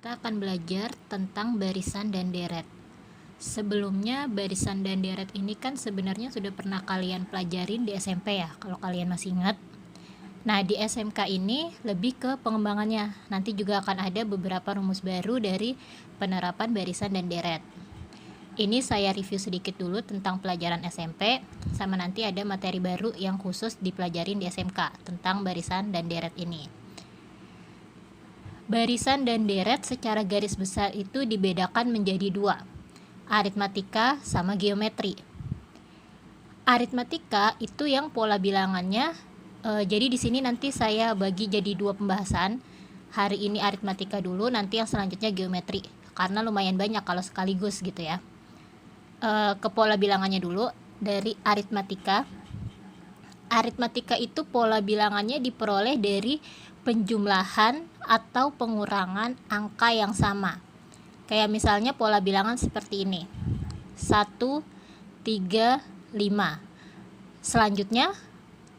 Kita akan belajar tentang barisan dan deret. Sebelumnya, barisan dan deret ini kan sebenarnya sudah pernah kalian pelajarin di SMP ya, kalau kalian masih ingat. Nah, di SMK ini lebih ke pengembangannya. Nanti juga akan ada beberapa rumus baru dari penerapan barisan dan deret. Ini saya review sedikit dulu tentang pelajaran SMP, sama nanti ada materi baru yang khusus dipelajarin di SMK tentang barisan dan deret ini. Barisan dan deret secara garis besar itu dibedakan menjadi dua, aritmatika sama geometri. Aritmatika itu yang pola bilangannya, jadi di sini nanti saya bagi jadi dua pembahasan. Hari ini aritmatika dulu, nanti yang selanjutnya geometri, karena lumayan banyak kalau sekaligus gitu ya. Ke pola bilangannya dulu, dari aritmatika. Aritmatika itu pola bilangannya diperoleh dari penjumlahan atau pengurangan angka yang sama. Kayak misalnya pola bilangan seperti ini. 1, 3, 5. Selanjutnya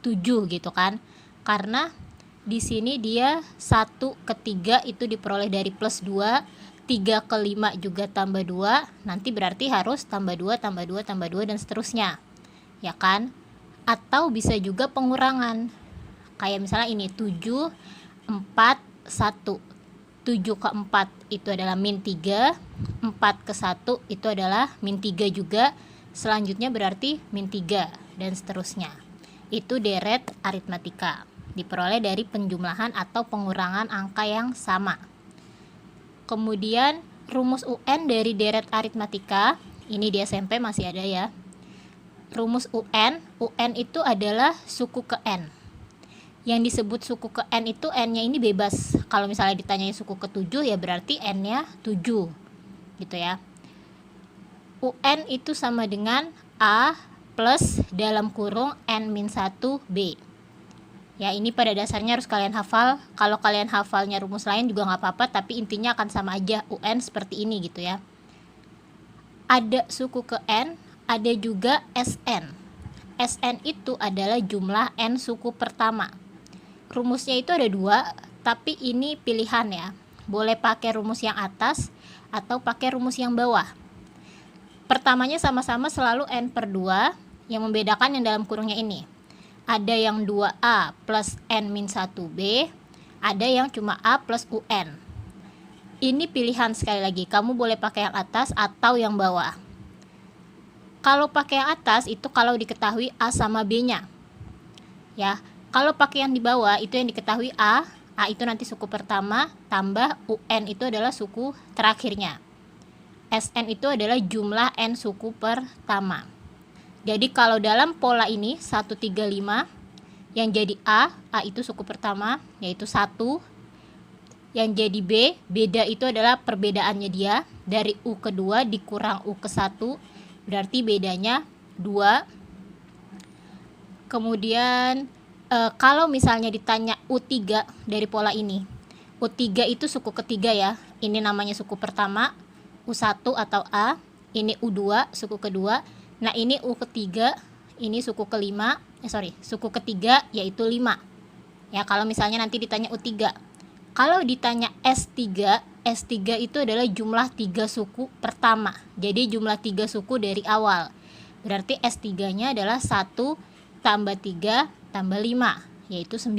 7 gitu kan. Karena di sini dia 1 ke 3 itu diperoleh dari plus 2, 3 ke 5 juga tambah 2, nanti berarti harus tambah 2, tambah 2, tambah 2 dan seterusnya. Ya kan? Atau bisa juga pengurangan. Kayak misalnya ini 7, 4, 1. 7 ke 4 itu adalah min 3, 4 ke 1 itu adalah min 3 juga, selanjutnya berarti min 3 dan seterusnya. Itu deret aritmatika, diperoleh dari penjumlahan atau pengurangan angka yang sama. Kemudian rumus UN dari deret aritmatika, ini di SMP masih ada ya. Rumus UN itu adalah suku ke N. Yang disebut suku ke N itu N-nya ini bebas. Kalau misalnya ditanyai suku ke 7 ya berarti N-nya 7 gitu ya. UN itu sama dengan A plus dalam kurung N-1B. Ya, ini pada dasarnya harus kalian hafal. Kalau kalian hafalnya rumus lain juga nggak apa-apa, tapi intinya akan sama aja, UN seperti ini gitu ya. Ada suku ke N, ada juga SN. SN itu adalah jumlah N suku pertama. Rumusnya itu ada dua, tapi ini pilihan ya. Boleh pakai rumus yang atas atau pakai rumus yang bawah. Pertamanya sama-sama selalu N per 2, yang membedakan yang dalam kurungnya ini. Ada yang 2A plus N-1B, ada yang cuma A plus UN. Ini pilihan sekali lagi, kamu boleh pakai yang atas atau yang bawah. Kalau pakai yang atas itu kalau diketahui A sama B-nya. Ya, kalau pakai yang di bawah itu yang diketahui A itu nanti suku pertama, tambah UN itu adalah suku terakhirnya. SN itu adalah jumlah N suku pertama. Jadi kalau dalam pola ini 1, 3, 5, yang jadi A itu suku pertama, yaitu 1. Yang jadi B, beda itu adalah perbedaannya dia, dari U ke 2 dikurang U ke 1, berarti bedanya 2. Kemudian kalau misalnya ditanya U3 dari pola ini, U3 itu suku ketiga ya, ini namanya suku pertama, U1 atau A, ini U2 suku kedua, nah ini U ketiga, ini suku kelima, suku ketiga yaitu 5 ya. Kalau misalnya nanti ditanya U3, kalau ditanya S3, S3 itu adalah jumlah 3 suku pertama, jadi jumlah 3 suku dari awal, berarti S3 nya adalah 1 tambah 3 tambah 5, yaitu 9.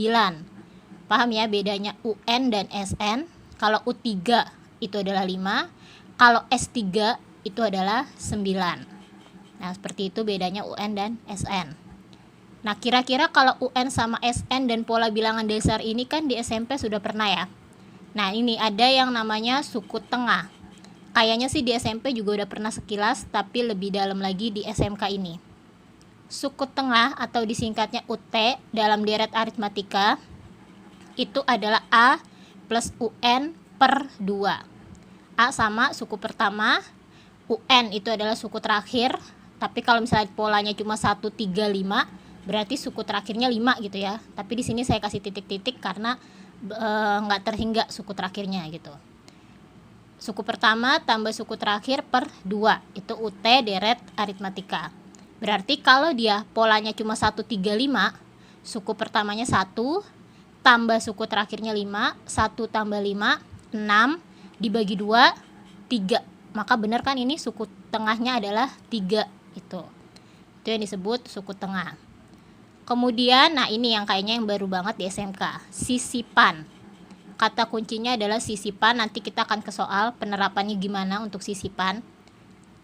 Paham ya bedanya UN dan SN? Kalau U3 itu adalah 5, kalau S3 itu adalah 9. Nah, seperti itu bedanya UN dan SN. Nah, kira-kira kalau UN sama SN dan pola bilangan dasar ini kan di SMP sudah pernah ya. Nah, ini ada yang namanya suku tengah. Kayaknya sih di SMP juga udah pernah sekilas, tapi lebih dalam lagi di SMK ini. Suku tengah atau disingkatnya UT dalam deret aritmatika itu adalah A plus UN per 2. A sama suku pertama, UN itu adalah suku terakhir, tapi kalau misalnya polanya cuma 1, 3, 5, berarti suku terakhirnya 5 gitu ya. Tapi di sini saya kasih titik-titik karena nggak terhingga suku terakhirnya gitu. Suku pertama tambah suku terakhir per 2, itu UT deret aritmatika. Berarti kalau dia polanya cuma 1, 3, 5, suku pertamanya 1, tambah suku terakhirnya 5, 1 tambah 5, 6, dibagi 2, 3. Maka benar kan ini suku tengahnya adalah 3 itu. Itu yang disebut suku tengah. Kemudian, nah ini yang kayaknya yang baru banget di SMK, sisipan. Kata kuncinya adalah sisipan. Nanti kita akan ke soal penerapannya gimana untuk sisipan.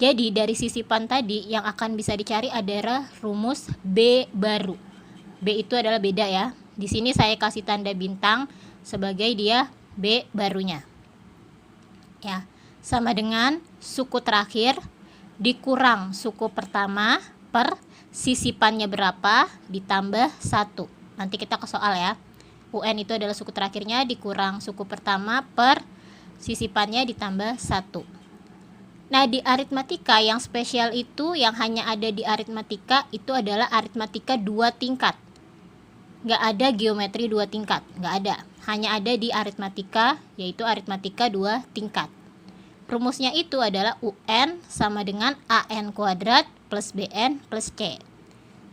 Jadi dari sisipan tadi yang akan bisa dicari adalah rumus B baru. B itu adalah beda ya. Di sini saya kasih tanda bintang sebagai dia B barunya. Ya, sama dengan suku terakhir dikurang suku pertama per sisipannya berapa ditambah 1. Nanti kita ke soal ya. UN itu adalah suku terakhirnya dikurang suku pertama per sisipannya ditambah 1. Nah, di aritmatika yang spesial itu yang hanya ada di aritmatika itu adalah aritmatika 2 tingkat. Nggak ada geometri 2 tingkat, nggak ada. Hanya ada di aritmatika, yaitu aritmatika 2 tingkat. Rumusnya itu adalah UN sama dengan AN kuadrat plus BN plus C.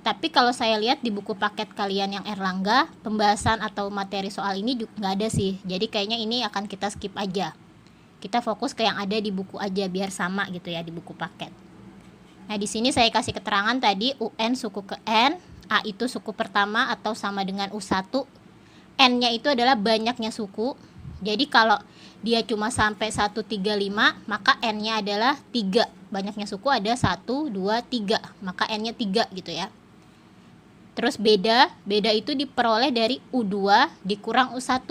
Tapi kalau saya lihat di buku paket kalian yang Erlangga, pembahasan atau materi soal ini juga nggak ada sih. Jadi kayaknya ini akan kita skip aja. Kita fokus ke yang ada di buku aja biar sama gitu ya di buku paket. Nah, di sini saya kasih keterangan tadi UN suku ke N, A itu suku pertama atau sama dengan U1. N-nya itu adalah banyaknya suku. Jadi kalau dia cuma sampai 135, maka N-nya adalah 3. Banyaknya suku ada 1, 2, 3. Maka N-nya 3 gitu ya. Terus beda itu diperoleh dari U2 dikurang U1.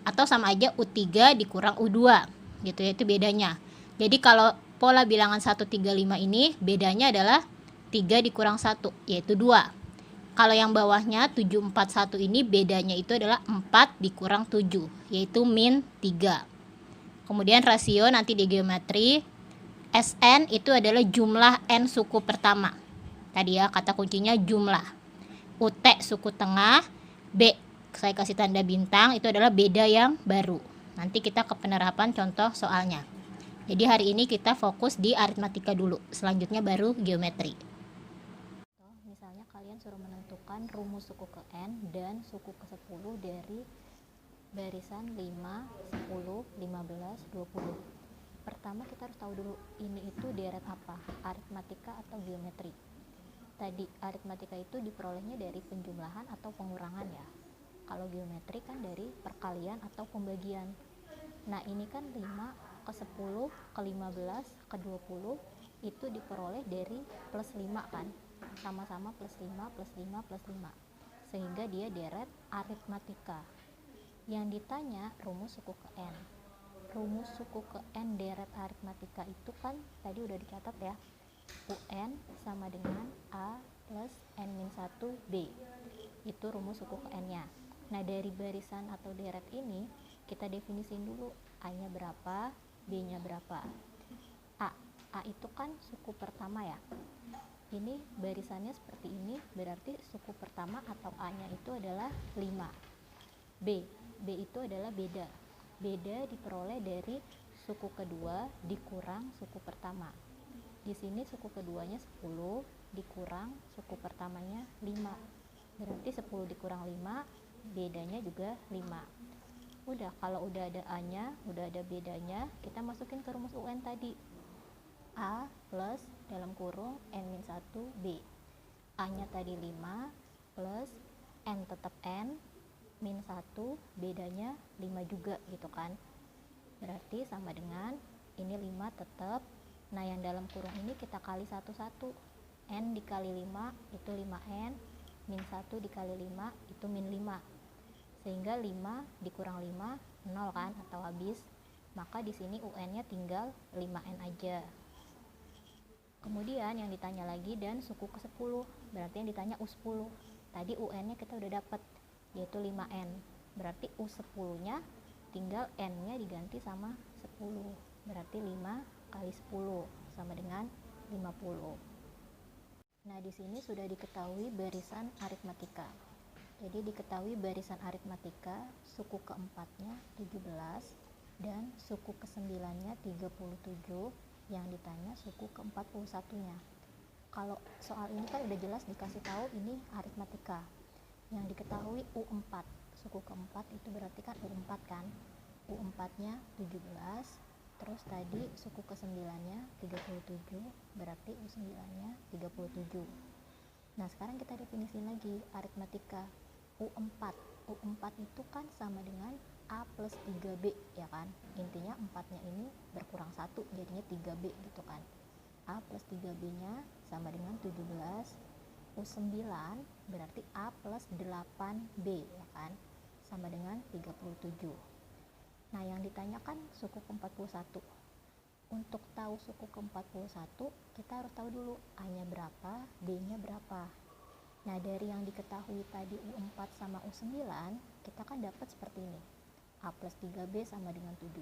Atau sama aja U3 dikurang U2. Gitu ya, itu bedanya. Jadi kalau pola bilangan 135 ini bedanya adalah 3 dikurang 1, yaitu 2. Kalau yang bawahnya 741 ini bedanya itu adalah 4 dikurang 7, yaitu min 3. Kemudian rasio nanti di geometri, SN itu adalah jumlah N suku pertama. Tadi ya kata kuncinya jumlah. UT suku tengah, B saya kasih tanda bintang itu adalah beda yang baru. Nanti kita ke penerapan contoh soalnya. Jadi hari ini kita fokus di aritmatika dulu, selanjutnya baru geometri. Misalnya kalian suruh menentukan rumus suku ke N dan suku ke 10 dari barisan 5, 10, 15, 20. Pertama kita harus tahu dulu ini itu deret apa, aritmatika atau geometri. Tadi aritmatika itu diperolehnya dari penjumlahan atau pengurangan ya. Kalau geometri kan dari perkalian atau pembagian. Nah ini kan 5 ke 10 ke 15 ke 20 itu diperoleh dari plus 5 kan, sama-sama plus 5 plus 5 plus 5, sehingga dia deret aritmatika. Yang ditanya rumus suku ke N. Rumus suku ke N deret aritmatika itu kan tadi udah dicatat ya, UN sama dengan A plus N-1B. Itu rumus suku ke N-nya. Nah dari barisan atau deret ini kita definisin dulu A-nya berapa, B-nya berapa. A itu kan suku pertama ya. Ini barisannya seperti ini, berarti suku pertama atau A-nya itu adalah 5. B itu adalah beda. Beda diperoleh dari suku kedua dikurang suku pertama. Di sini suku keduanya 10 dikurang suku pertamanya 5. Berarti 10 dikurang 5 bedanya juga 5. Udah, kalau udah ada A-nya, udah ada bedanya, kita masukin ke rumus UN tadi. A plus dalam kurung N-1B. A-nya tadi 5 plus N tetap N min 1, bedanya 5 juga gitu kan. Berarti sama dengan ini 5 tetap. Nah yang dalam kurung ini kita kali satu-satu. N dikali 5 itu 5N, min 1 dikali 5 itu min 5. Sehingga 5 dikurang 5 0 kan, atau habis. Maka di sini UN-nya tinggal 5N aja. Kemudian yang ditanya lagi dan suku ke 10. Berarti yang ditanya U10. Tadi UN-nya kita udah dapat, yaitu 5N. Berarti U10-nya tinggal N-nya diganti sama 10. Berarti 5 kali 10 sama dengan 50. Nah, di sini sudah diketahui barisan aritmatika. Jadi diketahui barisan aritmatika, suku keempatnya 17 dan suku ke-9-nya 37, yang ditanya suku ke-41-nya. Kalau soal ini kan udah jelas dikasih tahu ini aritmatika. Yang diketahui U4, suku keempat itu berarti kan U4 kan. U4 nya 17, terus tadi suku ke-9 nya 37, berarti U9 nya 37. Nah sekarang kita definisi lagi aritmatika U4. U4 itu kan sama dengan A plus 3B ya kan, intinya 4 nya ini berkurang 1 jadinya 3B gitu kan. A plus 3B nya sama dengan 17, U9 berarti A plus 8B ya kan, sama dengan 37. Nah yang ditanyakan suku ke-41. Untuk tahu suku ke-41 kita harus tahu dulu A nya berapa, B nya berapa. Nah dari yang diketahui tadi U4 sama U9 kita kan dapat seperti ini, A plus 3B sama dengan 17,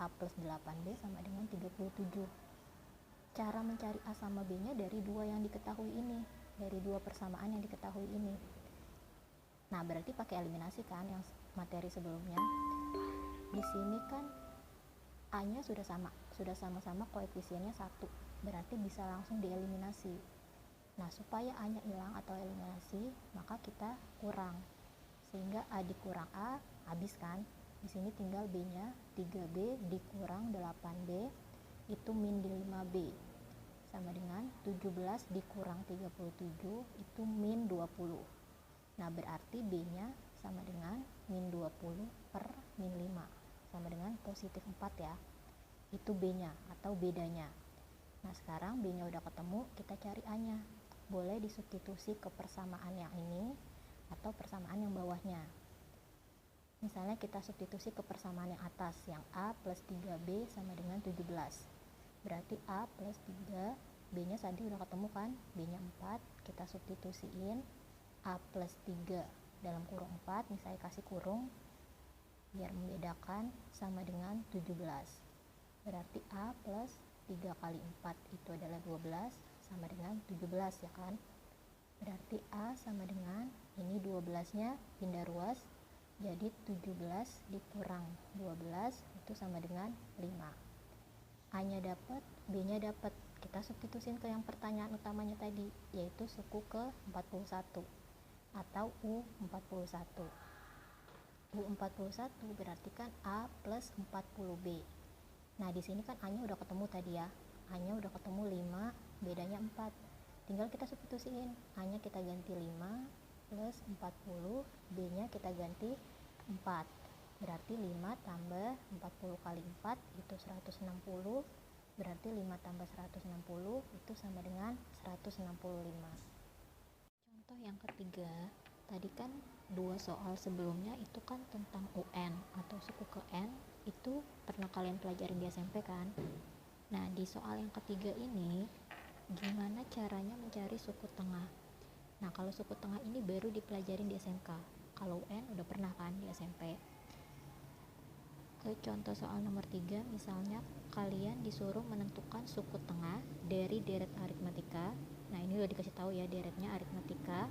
A plus 8B sama dengan 37. Cara mencari A sama B nya dari dua yang diketahui ini, dari dua persamaan yang diketahui ini. Nah berarti pakai eliminasi kan yang materi sebelumnya. Di sini kan A nya sudah sama-sama koefisiennya 1, berarti bisa langsung dieliminasi. Nah supaya A nya hilang atau eliminasi, maka kita kurang, sehingga A dikurang A habis kan. Di sini tinggal B nya 3B dikurang 8B itu min 5B sama dengan 17 dikurang 37 itu min 20. Nah berarti B nya sama dengan min 20 per min 5 sama dengan positif 4 ya, itu B nya atau bedanya. Nah sekarang B nya udah ketemu, kita cari A nya. Boleh disubstitusi ke persamaan yang ini atau persamaan yang bawahnya. Misalnya kita substitusi ke persamaan yang atas, yang A plus 3B sama dengan 17. Berarti A plus 3, B nya tadi udah ketemu kan, B nya 4, kita substitusiin A plus 3 dalam kurung 4, misalnya kasih kurung biar membedakan sama dengan 17. Berarti A plus 3 kali 4 itu adalah 12 sama dengan 17 ya kan. Berarti A sama dengan, ini 12 nya pindah ruas jadi 17 dikurang 12 itu sama dengan 5. A nya dapat, B nya dapat. Kita substitusin ke yang pertanyaan utamanya tadi, yaitu suku ke-41 atau U41. U41 berarti kan A plus 40B. Nah di sini kan A nya udah ketemu tadi ya, A nya udah ketemu 5, bedanya 4. Tinggal kita substitusiin, A nya kita ganti 5 plus 40, B nya kita ganti 4. Berarti 5 tambah 40 kali 4 itu 160, berarti 5 tambah 160 itu sama dengan 165. Contoh yang ketiga, tadi kan dua soal sebelumnya itu kan tentang UN atau suku ke N, itu pernah kalian pelajarin di SMP kan. Nah di soal yang ketiga ini gimana caranya mencari suku tengah. Nah kalau suku tengah ini baru dipelajarin di SMK, kalau UN udah pernah kan di SMP. Ke contoh soal nomor 3, misalnya kalian disuruh menentukan suku tengah dari deret aritmatika. Nah ini udah dikasih tahu ya deretnya aritmatika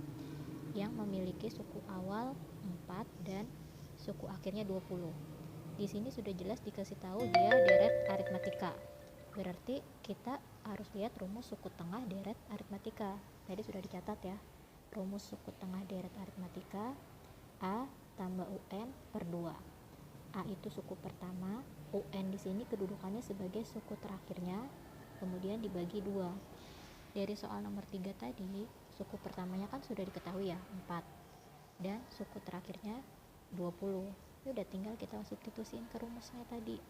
yang memiliki suku awal 4 dan suku akhirnya 20. Di sini sudah jelas dikasih tahu dia deret aritmatika. Berarti kita harus lihat rumus suku tengah deret aritmatika. Tadi sudah dicatat ya. Rumus suku tengah deret aritmatika A tambah UN per 2. A itu suku pertama, UN di sini kedudukannya sebagai suku terakhirnya, kemudian dibagi 2. Dari soal nomor 3 tadi, suku pertamanya kan sudah diketahui ya, 4. Dan suku terakhirnya 20. Ini udah tinggal kita substitusiin ke rumusnya tadi.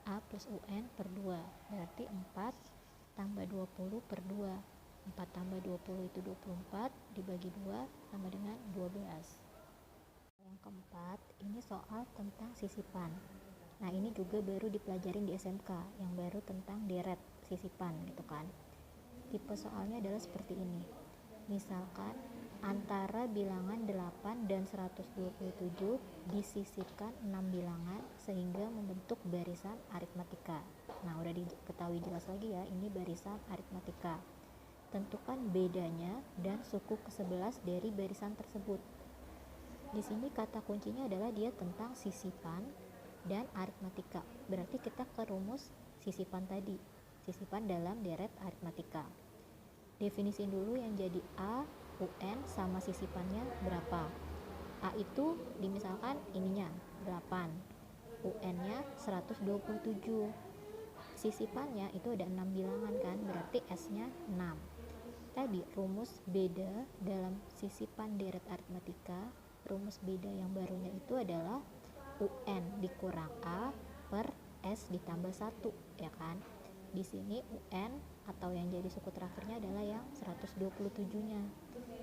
A plus UN per 2. Berarti 4 tambah 20 per 2. 4 tambah 20 itu 24, dibagi 2 sama dengan 12. Yang keempat, ini soal tentang sisipan. Nah ini juga baru dipelajarin di SMK, yang baru tentang deret sisipan gitu kan. Tipe soalnya adalah seperti ini. Misalkan antara bilangan 8 dan 127 disisipkan 6 bilangan sehingga membentuk barisan aritmatika. Nah udah diketahui jelas lagi ya, ini barisan aritmatika. Tentukan bedanya dan suku ke-11 dari barisan tersebut. Di sini kata kuncinya adalah dia tentang sisipan dan aritmatika. Berarti kita ke rumus sisipan tadi, sisipan dalam deret aritmatika. Definisiin dulu yang jadi A, UN sama sisipannya berapa. A itu dimisalkan ininya 8, UN-nya 127. Sisipannya itu ada 6 bilangan kan, berarti S-nya 6. Tadi rumus beda dalam sisipan deret aritmatika, rumus beda yang barunya itu adalah UN dikurang A per S ditambah 1, ya kan? Di sini UN atau yang jadi suku terakhirnya adalah yang 127-nya.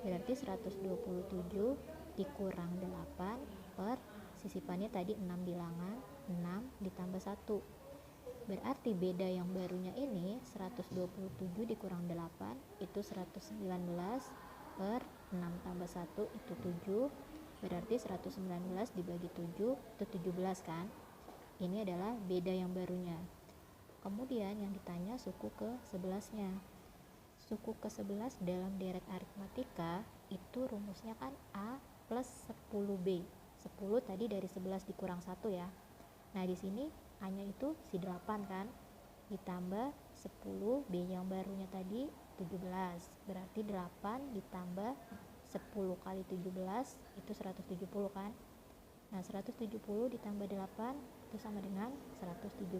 Berarti 127 dikurang 8 per sisipannya tadi 6 bilangan, 6 ditambah 1. Berarti beda yang barunya ini 127 dikurang 8 itu 119 per 6 tambah 1 itu 7. Berarti 119 dibagi 7 itu 17 kan. Ini adalah beda yang barunya. Kemudian yang ditanya suku ke-11-nya. Suku ke-11 dalam deret aritmatika itu rumusnya kan A plus 10B. 10 tadi dari 11 dikurang 1 ya. Nah di sini A-nya itu si 8 kan, ditambah 10, B yang barunya tadi 17, berarti 8 ditambah 10 kali 17 itu 170 kan. Nah 170 ditambah 8 itu sama dengan 178.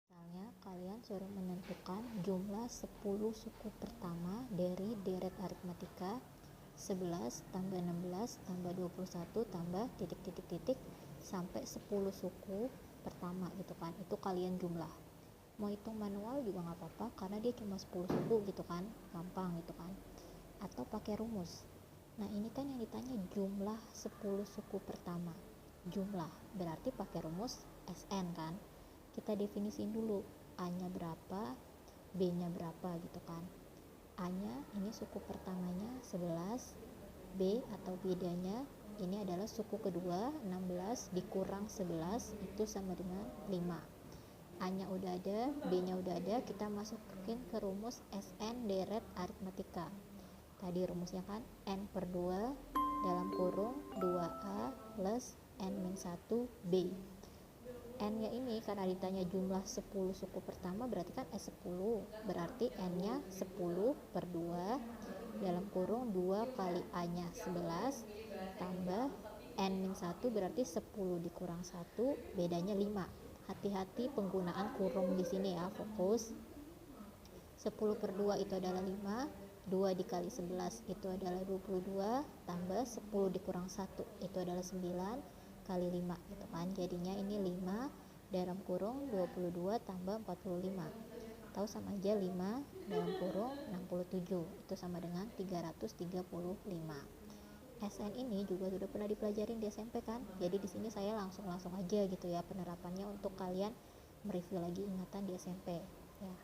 Misalnya kalian suruh menentukan jumlah 10 suku pertama dari deret aritmatika 11 tambah 16 tambah 21 tambah titik-titik-titik sampai 10 suku pertama gitu kan. Itu kalian jumlah. Mau hitung manual juga nggak apa-apa karena dia cuma 10 suku gitu kan, gampang gitu kan. Atau pakai rumus. Nah ini kan yang ditanya jumlah 10 suku pertama. Jumlah berarti pakai rumus SN kan. Kita definisiin dulu A-nya berapa, B-nya berapa gitu kan. A-nya ini suku pertamanya 11, B atau bedanya ini adalah suku kedua 16 dikurang 11 itu sama dengan 5. A-nya udah ada, B-nya udah ada, kita masukin ke rumus SN deret aritmatika. Tadi rumusnya kan N per 2 dalam kurung 2A plus N-1B. N-nya ini karena ditanya jumlah 10 suku pertama berarti kan S10, berarti N-nya 10 per 2 dalam kurung 2 kali A-nya 11 tambah N-1 berarti 10 dikurang 1 bedanya 5. Hati-hati penggunaan kurung di sini ya, fokus. 10 per 2 itu adalah 5, 2 dikali 11 itu adalah 22 tambah 10 dikurang 1 itu adalah 9 kali 5 gitu kan. Jadinya ini 5 dalam kurung 22 tambah 45 tahu sama aja 5 dalam kurung 67 itu sama dengan 335. SN ini juga sudah pernah dipelajarin di SMP kan, jadi di sini saya langsung aja gitu ya penerapannya untuk kalian mereview lagi ingatan di SMP ya.